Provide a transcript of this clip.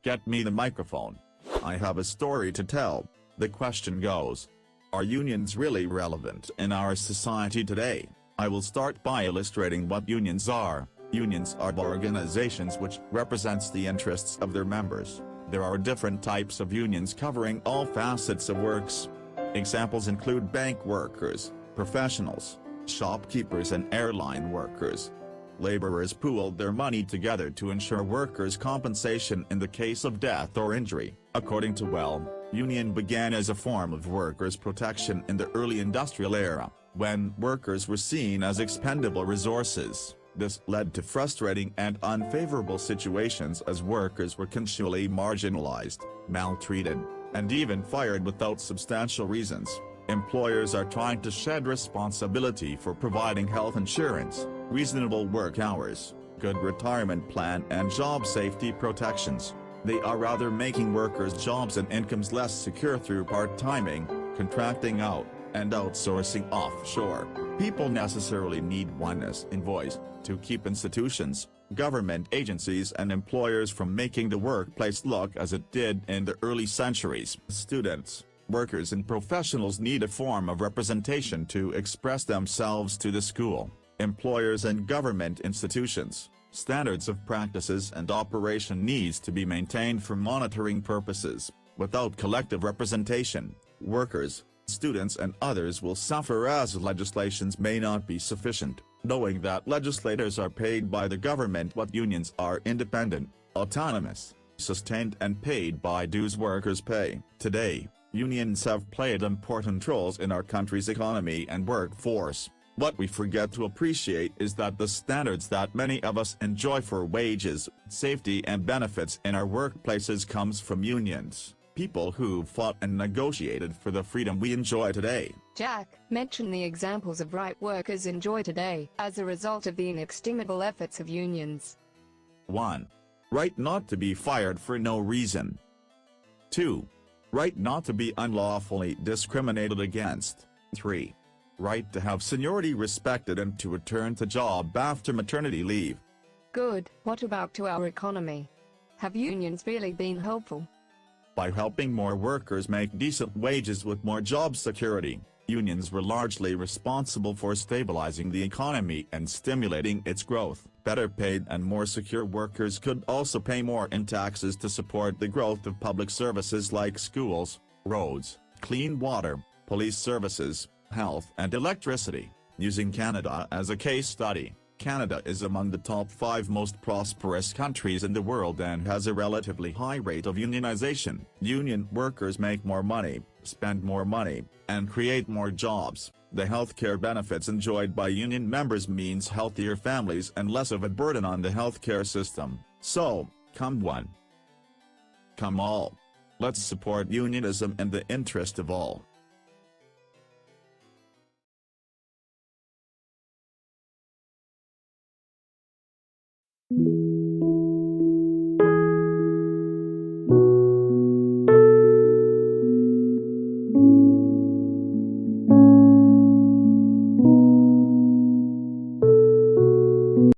Get me the microphone. I have a story to tell. The question goes, are unions really relevant in our society today? I will start by illustrating what unions are. Unions are organizations which represents the interests of their members. There are different types of unions covering all facets of works. Examples include bank workers, professionals, shopkeepers and airline workers. Laborers pooled their money together to ensure workers' compensation in the case of death or injury. According to union began as a form of workers' protection in the early industrial era, when workers were seen as expendable resources. This led to frustrating and unfavorable situations as workers were continually marginalized, maltreated, and even fired without substantial reasons. Employers are trying to shed responsibility for providing health insurance, reasonable work hours, good retirement plan and job safety protections. They are rather making workers' jobs and incomes less secure through part-timing, contracting out, and outsourcing offshore. People necessarily need oneness in voice, to keep institutions, government agencies and employers from making the workplace look as it did in the early centuries. Students, workers and professionals need a form of representation to express themselves to the school, employers and government institutions. Standards of practices and operation needs to be maintained for monitoring purposes. Without collective representation, workers, students and others will suffer as legislations may not be sufficient. Knowing that legislators are paid by the government what unions are independent, autonomous, sustained and paid by dues workers pay. Today, unions have played important roles in our country's economy and workforce. What we forget to appreciate is that the standards that many of us enjoy for wages, safety and benefits in our workplaces comes from unions, people who fought and negotiated for the freedom we enjoy today. Jack, mention the examples of right workers enjoy today as a result of the inestimable efforts of unions. 1. Right not to be fired for no reason. 2. Right not to be unlawfully discriminated against. 3. Right to have seniority respected and to return to job after maternity leave. Good. What about to our economy? Have unions really been helpful? By helping more workers make decent wages with more job security, unions were largely responsible for stabilizing the economy and stimulating its growth. Better paid and more secure workers could also pay more in taxes to support the growth of public services like schools, roads, clean water, police services, health and electricity. Using Canada as a case study, Canada is among the top 5 most prosperous countries in the world and has a relatively high rate of unionization. Union workers make more money, spend more money, and create more jobs. The healthcare benefits enjoyed by union members means healthier families and less of a burden on the healthcare system. So, come one, come all. Let's support unionism in the interest of all. Thank you.